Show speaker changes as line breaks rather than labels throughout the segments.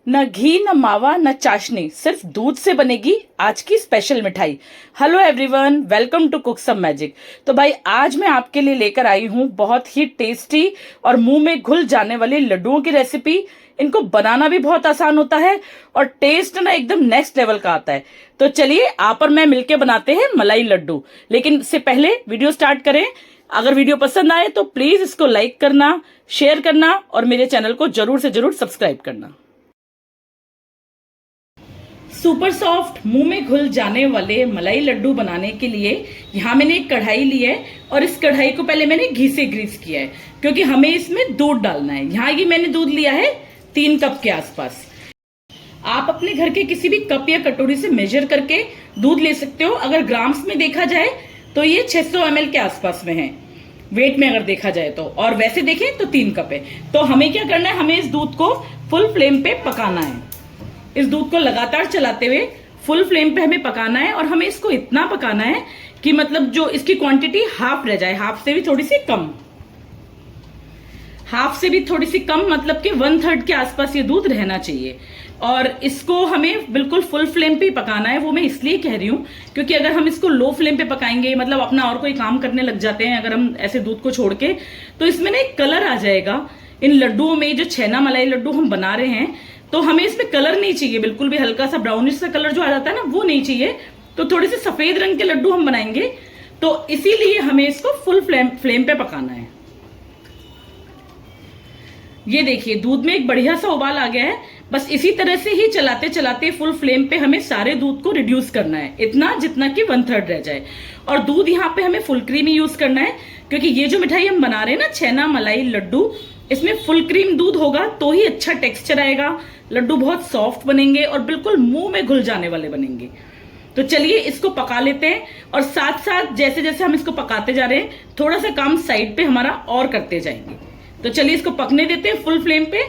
न घी न मावा न चाशनी, सिर्फ दूध से बनेगी आज की स्पेशल मिठाई। Hello everyone, welcome to cook some magic. तो भाई आज मैं आपके लिए लेकर आई हूँ बहुत ही टेस्टी और मुंह में घुल जाने वाली लड्डुओं की रेसिपी। इनको बनाना भी बहुत आसान होता है और टेस्ट ना एकदम नेक्स्ट लेवल का आता है। तो चलिए आप और मैं मिलके बनाते हैं मलाई लड्डू। लेकिन इससे पहले वीडियो स्टार्ट करें। अगर वीडियो पसंद आए तो प्लीज इसको लाइक करना, शेयर करना और मेरे चैनल को जरूर से जरूर सब्सक्राइब करना। सुपर सॉफ्ट मुंह में घुल जाने वाले मलाई लड्डू बनाने के लिए यहाँ मैंने एक कढ़ाई ली है और इस कढ़ाई को पहले मैंने घी से ग्रीस किया है क्योंकि हमें इसमें दूध डालना है। यहाँ ये मैंने दूध लिया है 3 कप के आसपास। आप अपने घर के किसी भी कप या कटोरी से मेजर करके दूध ले सकते हो। अगर ग्राम्स में देखा जाए तो ये 600 ml के आसपास में है, वेट में अगर देखा जाए तो। और वैसे देखें तो 3 कप है। तो हमें क्या करना है, हमें इस दूध को फुल फ्लेम पे पकाना है। इस दूध को लगातार चलाते हुए फुल फ्लेम पे हमें पकाना है और हमें इसको इतना पकाना है कि मतलब जो इसकी क्वांटिटी हाफ रह जाए, हाफ से भी थोड़ी सी कम, हाफ से भी थोड़ी सी कम, मतलब कि 1/3 के आसपास ये दूध रहना चाहिए। और इसको हमें बिल्कुल फुल फ्लेम पे ही पकाना है। वो मैं इसलिए कह रही हूँ क्योंकि अगर हम इसको लो फ्लेम पे पकाएंगे, मतलब अपना और कोई काम करने लग जाते हैं अगर हम ऐसे दूध को छोड़ के, तो इसमें ना एक कलर आ जाएगा इन लड्डुओं में। जो छेना मलाई लड्डू हम बना रहे हैं तो हमें इसमें कलर नहीं चाहिए, बिल्कुल भी हल्का सा ब्राउनिश सा कलर जो आ जाता है ना, वो नहीं चाहिए। तो थोड़े से सफेद रंग के लड्डू हम बनाएंगे, तो इसीलिए हमें इसको फुल फ्लेम पे पकाना है। ये देखिए दूध में एक बढ़िया सा उबाल आ गया है। बस इसी तरह से ही चलाते चलाते फुल फ्लेम पे हमें सारे दूध को रिड्यूस करना है, इतना जितना कि 1/3 रह जाए। और दूध यहाँ पे हमें फुल क्रीम ही यूज करना है क्योंकि ये जो मिठाई हम बना रहे हैं ना, छेना मलाई लड्डू, इसमें फुल क्रीम दूध होगा तो ही अच्छा टेक्सचर आएगा। लड्डू बहुत सॉफ्ट बनेंगे और बिल्कुल मुंह में घुल जाने वाले बनेंगे। तो चलिए इसको पका लेते हैं और साथ साथ जैसे जैसे हम इसको पकाते जा रहे हैं थोड़ा सा काम साइड पे हमारा और करते जाएंगे। तो चलिए इसको पकने देते हैं फुल फ्लेम पे।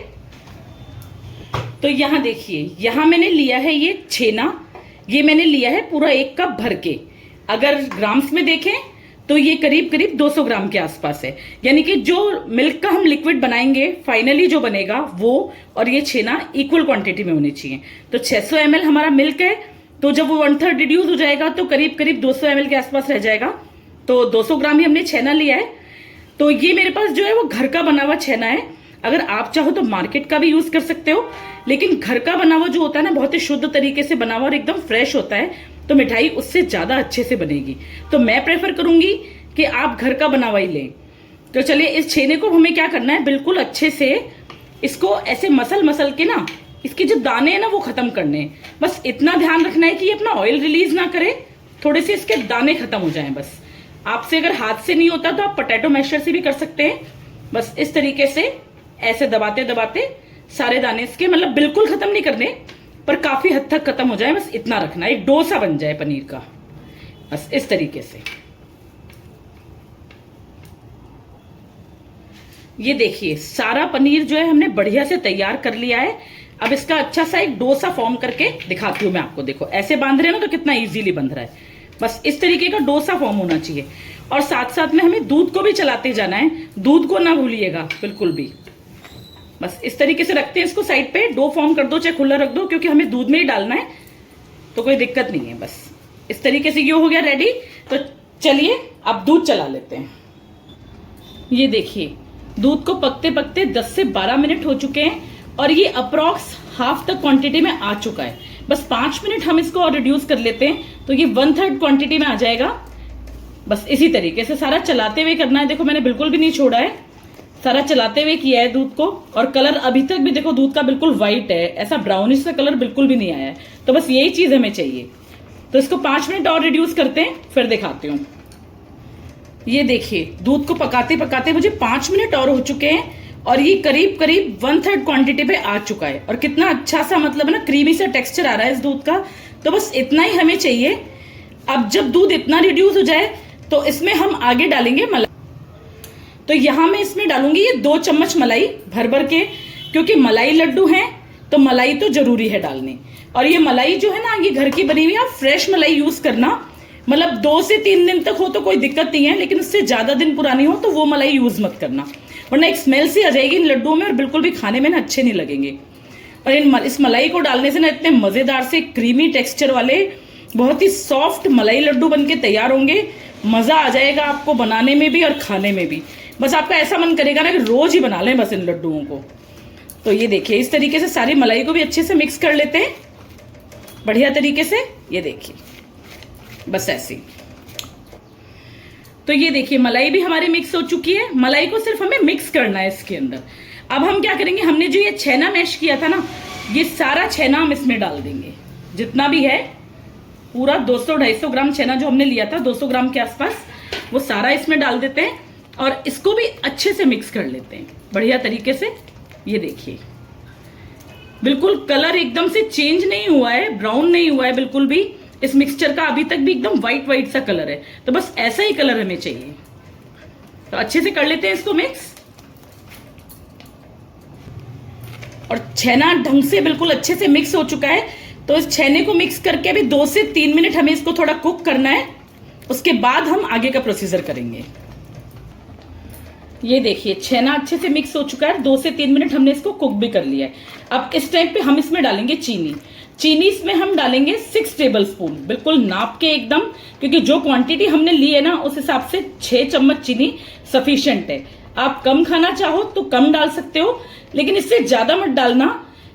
तो यहाँ देखिए, यहाँ मैंने लिया है ये छेना, ये मैंने लिया है पूरा 1 कप भर के। अगर ग्राम्स में देखें तो ये करीब करीब 200 ग्राम के आसपास है। यानी कि जो मिल्क का हम लिक्विड बनाएंगे फाइनली जो बनेगा वो और ये छेना इक्वल क्वांटिटी में होने चाहिए। तो 600 ml हमारा मिल्क है, तो जब वो 1/3 रिड्यूस हो जाएगा तो करीब करीब 200 ml के आसपास रह जाएगा। तो 200 ग्राम ही हमने छेना लिया है। तो ये मेरे पास जो है वो घर का बना हुआ छेना है। अगर आप चाहो तो मार्केट का भी यूज कर सकते हो, लेकिन घर का बना हुआ जो होता है ना, बहुत ही शुद्ध तरीके से बना हुआ और एकदम फ्रेश होता है, तो मिठाई उससे ज्यादा अच्छे से बनेगी। तो मैं प्रेफर करूंगी कि आप घर का बना हुआ ही लें। तो चलिए इस छेने को हमें क्या करना है, बिल्कुल अच्छे से इसको ऐसे मसल के ना, इसके जो दाने हैं ना वो खत्म करने हैं। बस इतना ध्यान रखना है कि ये अपना ऑयल रिलीज ना करे, थोड़े से इसके दाने खत्म हो जाएं बस। आपसे अगर हाथ से नहीं होता तो आप पोटैटो मैशर से भी कर सकते हैं। बस इस तरीके से ऐसे दबाते दबाते सारे दाने इसके, मतलब बिल्कुल खत्म नहीं करने पर काफी हद तक खत्म हो जाए, बस इतना रखना, एक डोसा बन जाए पनीर का, बस इस तरीके से। ये देखिए सारा पनीर जो है हमने बढ़िया से तैयार कर लिया है। अब इसका अच्छा सा एक डोसा फॉर्म करके दिखाती हूँ मैं आपको। देखो ऐसे बांध रहे हैं ना तो कितना इजीली बंध रहा है। बस इस तरीके का डोसा फॉर्म होना चाहिए। और साथ साथ में हमें दूध को भी चलाते जाना है, दूध को ना भूलिएगा बिल्कुल भी। बस इस तरीके से रखते हैं इसको साइड पे। डो फॉर्म कर दो चाहे खुला रख दो, क्योंकि हमें दूध में ही डालना है तो कोई दिक्कत नहीं है। बस इस तरीके से ये हो गया रेडी। तो चलिए अब दूध चला लेते हैं। ये देखिए दूध को पकते पकते 10 से 12 मिनट हो चुके हैं और ये अप्रॉक्स हाफ तक क्वांटिटी में आ चुका है। बस 5 मिनट हम इसको और रिड्यूस कर लेते हैं तो ये 1/3 क्वांटिटी में आ जाएगा। बस इसी तरीके से सारा चलाते हुए करना है। देखो मैंने बिल्कुल भी नहीं छोड़ा है, सारा चलाते हुए किया है दूध को। और कलर अभी तक भी देखो दूध का बिल्कुल व्हाइट है, ऐसा ब्राउनिश सा कलर बिल्कुल भी नहीं आया है। तो बस यही चीज हमें चाहिए। तो इसको 5 मिनट और रिड्यूस करते हैं, फिर दिखाती हूँ। ये देखिए दूध को पकाते पकाते मुझे 5 मिनट और हो चुके हैं और ये करीब करीब 1/3 क्वांटिटी पे आ चुका है। और कितना अच्छा सा मतलब ना क्रीमी सा टेक्सचर आ रहा है इस दूध का। तो बस इतना ही हमें चाहिए। अब जब दूध इतना रिड्यूस हो जाए तो इसमें हम आगे डालेंगे मलाई। तो यहां मैं इसमें डालूंगी ये 2 चम्मच मलाई भर भर के, क्योंकि मलाई लड्डू हैं तो मलाई तो जरूरी है डालनी। और ये मलाई जो है ना, ये घर की बनी हुई, आप फ्रेश मलाई यूज करना। मतलब 2 से 3 दिन तक हो तो कोई दिक्कत नहीं है, लेकिन उससे ज्यादा दिन पुरानी हो तो वो मलाई यूज मत करना, वरना एक स्मेल सी आ जाएगी इन लड्डुओं में और बिल्कुल भी खाने में ना अच्छे नहीं लगेंगे। और इस मलाई को डालने से ना इतने मजेदार से क्रीमी टेक्सचर वाले बहुत ही सॉफ्ट मलाई लड्डू बनके तैयार होंगे। मजा आ जाएगा आपको बनाने में भी और खाने में भी। बस आपका ऐसा मन करेगा ना कि रोज ही बना लें बस इन लड्डुओं को। तो ये देखिए इस तरीके से सारी मलाई को भी अच्छे से मिक्स कर लेते हैं बढ़िया तरीके से। ये देखिए बस ऐसे। तो ये देखिए मलाई भी हमारी मिक्स हो चुकी है। मलाई को सिर्फ हमें मिक्स करना है इसके अंदर। अब हम क्या करेंगे, हमने जो ये छेना मैश किया था ना, ये सारा छेना हम इसमें डाल देंगे। जितना भी है पूरा 200-250 ग्राम छेना जो हमने लिया था, 200 ग्राम के आसपास, वो सारा इसमें डाल देते हैं और इसको भी अच्छे से मिक्स कर लेते हैं बढ़िया तरीके से। ये देखिए बिल्कुल कलर एकदम से चेंज नहीं हुआ है, ब्राउन नहीं हुआ है बिल्कुल भी। इस मिक्सचर का अभी तक भी एकदम व्हाइट व्हाइट सा कलर है। तो बस ऐसा ही कलर हमें चाहिए। तो अच्छे से कर लेते हैं इसको मिक्स। और छेना ढंग से बिल्कुल अच्छे से मिक्स हो चुका है। तो इस छेने को मिक्स करके अभी 2 से 3 मिनट हमें इसको थोड़ा कुक करना है। उसके बाद हम आगे का प्रोसीजर करेंगे। ये देखिए छेना अच्छे से मिक्स हो चुका है। 2 से 3 मिनट हमने इसको कुक भी कर लिया है। अब इस टाइम पे हम इसमें डालेंगे चीनी। चीनी इसमें हम डालेंगे 6 टेबल स्पून, बिल्कुल नाप के एकदम, क्योंकि जो क्वांटिटी हमने ली है ना उस हिसाब से 6 चम्मच चीनी सफिशिएंट है। आप कम खाना चाहो तो कम डाल सकते हो, लेकिन इससे ज्यादा मत डालना,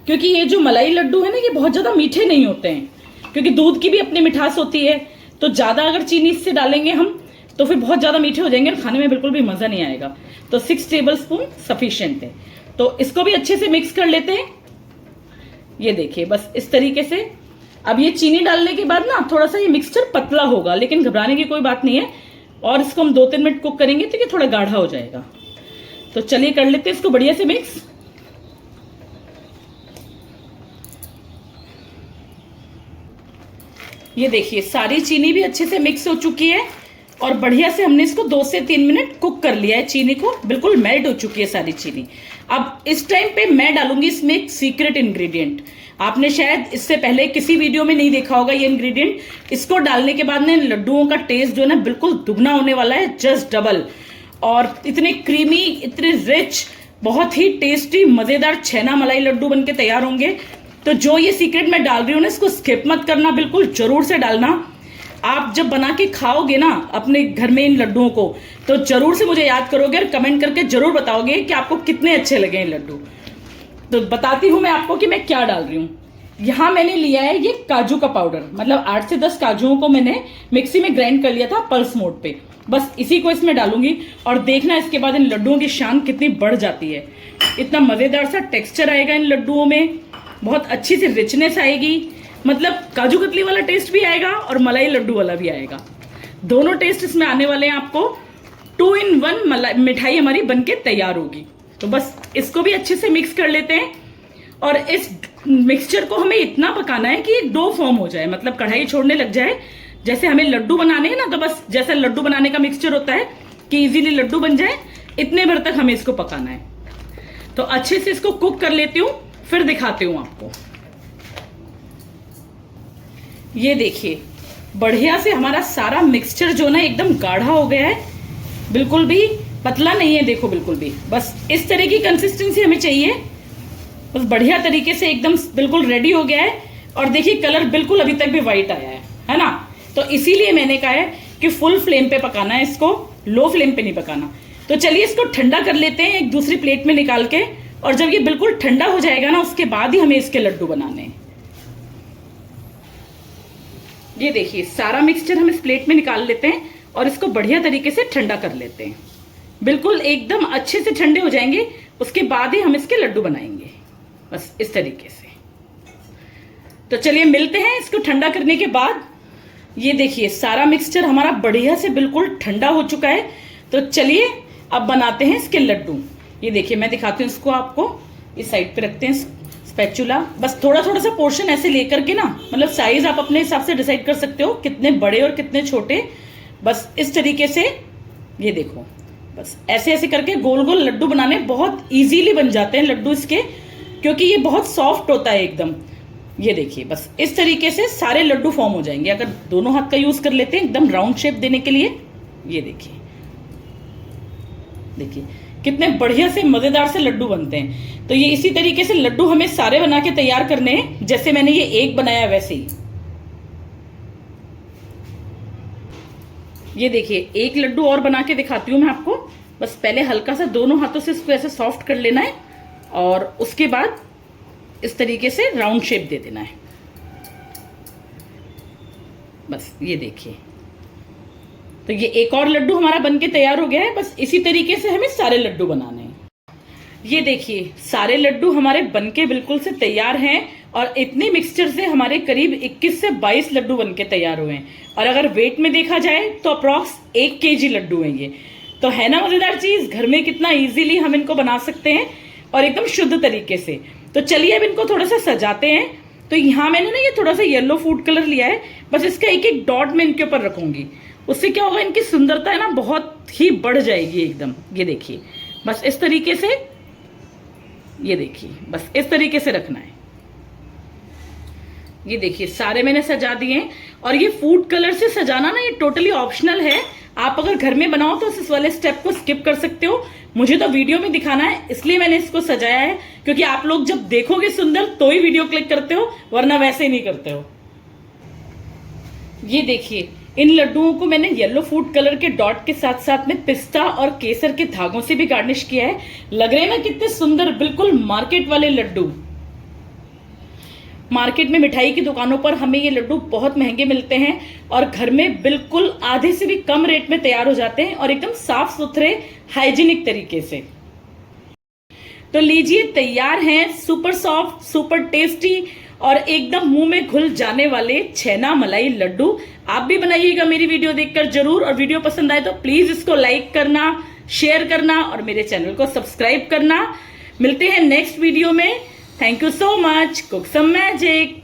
क्योंकि ये जो मलाई लड्डू है ना ये बहुत ज्यादा मीठे नहीं होते हैं, क्योंकि दूध की भी अपनी मिठास होती है। तो ज्यादा अगर चीनी इससे डालेंगे हम तो फिर बहुत ज्यादा मीठे हो जाएंगे और खाने में बिल्कुल भी मजा नहीं आएगा। तो 6 टेबल स्पून सफिशिएंट है। तो इसको भी अच्छे से मिक्स कर लेते हैं। ये देखिए बस इस तरीके से। अब ये चीनी डालने के बाद ना थोड़ा सा ये मिक्सचर पतला होगा, लेकिन घबराने की कोई बात नहीं है। और इसको हम 2-3 मिनट कुक करेंगे तो ये थोड़ा गाढ़ा हो जाएगा। तो चलिए कर लेते हैं इसको बढ़िया से मिक्स। ये देखिए सारी चीनी भी अच्छे से मिक्स हो चुकी है और बढ़िया से हमने इसको 2 से 3 मिनट कुक कर लिया है। चीनी को बिल्कुल मेल्ट हो चुकी है सारी चीनी। अब इस टाइम पे मैं डालूंगी इसमें एक सीक्रेट इंग्रेडिएंट। आपने शायद इससे पहले किसी वीडियो में नहीं देखा होगा ये इंग्रेडिएंट। इसको डालने के बाद ना लड्डुओं का टेस्ट जो है ना बिल्कुल दुगना होने वाला है, जस्ट डबल। और इतने क्रीमी, इतने रिच, बहुत ही टेस्टी मजेदार छेना मलाई लड्डू बनके तैयार होंगे। तो जो ये सीक्रेट मैं डाल रही हूँ ना इसको स्किप मत करना, बिल्कुल जरूर से डालना। आप जब बना के खाओगे ना अपने घर में इन लड्डुओं को तो जरूर से मुझे याद करोगे और कमेंट करके जरूर बताओगे कि आपको कितने अच्छे लगे इन लड्डू। तो बताती हूँ मैं आपको कि मैं क्या डाल रही हूँ। यहाँ मैंने लिया है ये काजू का पाउडर, मतलब 8 से 10 काजुओं को मैंने मिक्सी में ग्राइंड कर लिया था पल्स मोड पे। बस इसी को इसमें डालूंगी और देखना इसके बाद इन लड्डुओं की शान कितनी बढ़ जाती है। इतना मजेदार सा टेक्सचर आएगा इन लड्डुओं में, बहुत अच्छी सी रिचनेस आएगी। मतलब काजू कतली वाला टेस्ट भी आएगा और मलाई लड्डू वाला भी आएगा। दोनों टेस्ट इसमें आने वाले हैं आपको। 2 in 1 मिठाई हमारी बनके तैयार होगी। तो बस इसको भी अच्छे से मिक्स कर लेते हैं। और इस मिक्सचर को हमें इतना पकाना है कि डो फॉर्म हो जाए, मतलब कढ़ाई छोड़ने लग जाए। जैसे हमें लड्डू बनाने हैं ना, तो बस जैसे लड्डू बनाने का मिक्सचर होता है कि इजीली लड्डू बन जाए, इतने भर तक हमें इसको पकाना है। तो अच्छे से इसको कुक कर लेती हूँ, फिर दिखाती हूँ आपको। ये देखिए बढ़िया से हमारा सारा मिक्सचर जो ना एकदम गाढ़ा हो गया है, बिल्कुल भी पतला नहीं है। देखो बिल्कुल भी, बस इस तरह की कंसिस्टेंसी हमें चाहिए। बस बढ़िया तरीके से एकदम बिल्कुल रेडी हो गया है। और देखिए कलर बिल्कुल अभी तक भी व्हाइट आया है ना। तो इसीलिए मैंने कहा है कि फुल फ्लेम पे पकाना है इसको, लो फ्लेम पे नहीं पकाना। तो चलिए इसको ठंडा कर लेते हैं एक दूसरी प्लेट में निकाल के। और जब ये बिल्कुल ठंडा हो जाएगा ना उसके बाद ही हमें इसके लड्डू बनाने हैं। ये देखिए सारा मिक्सचर हम इस प्लेट में निकाल लेते हैं और इसको बढ़िया तरीके से ठंडा कर लेते हैं। बिल्कुल एकदम अच्छे से ठंडे हो जाएंगे, उसके बाद ही हम इसके लड्डू बनाएंगे, बस इस तरीके से। तो चलिए मिलते हैं इसको ठंडा करने के बाद। ये देखिए सारा मिक्सचर हमारा बढ़िया से बिल्कुल ठंडा हो चुका है। तो चलिए अब बनाते हैं इसके लड्डू। ये देखिए मैं दिखाती हूँ इसको आपको। इस साइड पे रखते हैं स्पैचुला। बस थोड़ा थोड़ा सा पोर्शन ऐसे लेकर के ना, मतलब साइज आप अपने हिसाब से डिसाइड कर सकते हो कितने बड़े और कितने छोटे। बस इस तरीके से ये देखो, बस ऐसे ऐसे करके गोल गोल लड्डू बनाने बहुत इजीली बन जाते हैं लड्डू इसके, क्योंकि ये बहुत सॉफ्ट होता है एकदम। ये देखिए बस इस तरीके से सारे लड्डू फॉर्म हो जाएंगे अगर दोनों हाथ का यूज कर लेते हैं एकदम राउंड शेप देने के लिए। ये देखिए, देखिए कितने बढ़िया से मजेदार से लड्डू बनते हैं। तो ये इसी तरीके से लड्डू हमें सारे बना के तैयार करने हैं, जैसे मैंने ये एक बनाया वैसे ही। ये देखिए एक लड्डू और बना के दिखाती हूं मैं आपको। बस पहले हल्का सा दोनों हाथों से इसको ऐसे सॉफ्ट कर लेना है और उसके बाद इस तरीके से राउंड शेप दे देना है। बस ये देखिए, तो ये एक और लड्डू हमारा बनके तैयार हो गया है। बस इसी तरीके से हमें सारे लड्डू बनाने हैं। ये देखिए सारे लड्डू हमारे बनके बिल्कुल से तैयार हैं और इतने मिक्सचर से हमारे करीब 21 से 22 लड्डू बनके तैयार हुए हैं। और अगर वेट में देखा जाए तो अप्रॉक्स 1 kg लड्डू हैं ये। तो है ना मजेदार चीज, घर में कितना इजीली हम इनको बना सकते हैं और एकदम शुद्ध तरीके से। तो चलिए अब इनको थोड़ा सा सजाते हैं। तो यहाँ मैंने ना ये थोड़ा सा येलो फूड कलर लिया है, बस इसका एक एक डॉट मैं इनके ऊपर रखूंगी। उससे क्या होगा, इनकी सुंदरता है ना बहुत ही बढ़ जाएगी एकदम। ये देखिए बस इस तरीके से, ये देखिए बस इस तरीके से रखना है। ये देखिए सारे मैंने सजा दिए हैं। और ये फूड कलर से सजाना ना ये टोटली ऑप्शनल है। आप अगर घर में बनाओ तो इस वाले स्टेप को स्किप कर सकते हो। मुझे तो वीडियो में दिखाना है इसलिए मैंने इसको सजाया है, क्योंकि आप लोग जब देखोगे सुंदर तो ही वीडियो क्लिक करते हो, वरना वैसे ही नहीं करते हो। ये देखिए इन लड्डुओं को मैंने येलो फूड कलर के डॉट के साथ साथ में पिस्ता और केसर के धागों से भी गार्निश किया है। लग रहे हैं ना कितने सुंदर, बिल्कुल मार्केट वाले लड्डू। मार्केट में मिठाई की दुकानों पर हमें ये लड्डू बहुत महंगे मिलते हैं और घर में बिल्कुल आधे से भी कम रेट में तैयार हो जाते हैं और एकदम साफ सुथरे हाइजीनिक तरीके से। तो लीजिए तैयार हैं सुपर सॉफ्ट, सुपर टेस्टी और एकदम मुंह में घुल जाने वाले छेना मलाई लड्डू। आप भी बनाइएगा मेरी वीडियो देखकर जरूर। और वीडियो पसंद आए तो प्लीज इसको लाइक करना, शेयर करना और मेरे चैनल को सब्सक्राइब करना। मिलते हैं नेक्स्ट वीडियो में। Thank you so much. Cook some magic.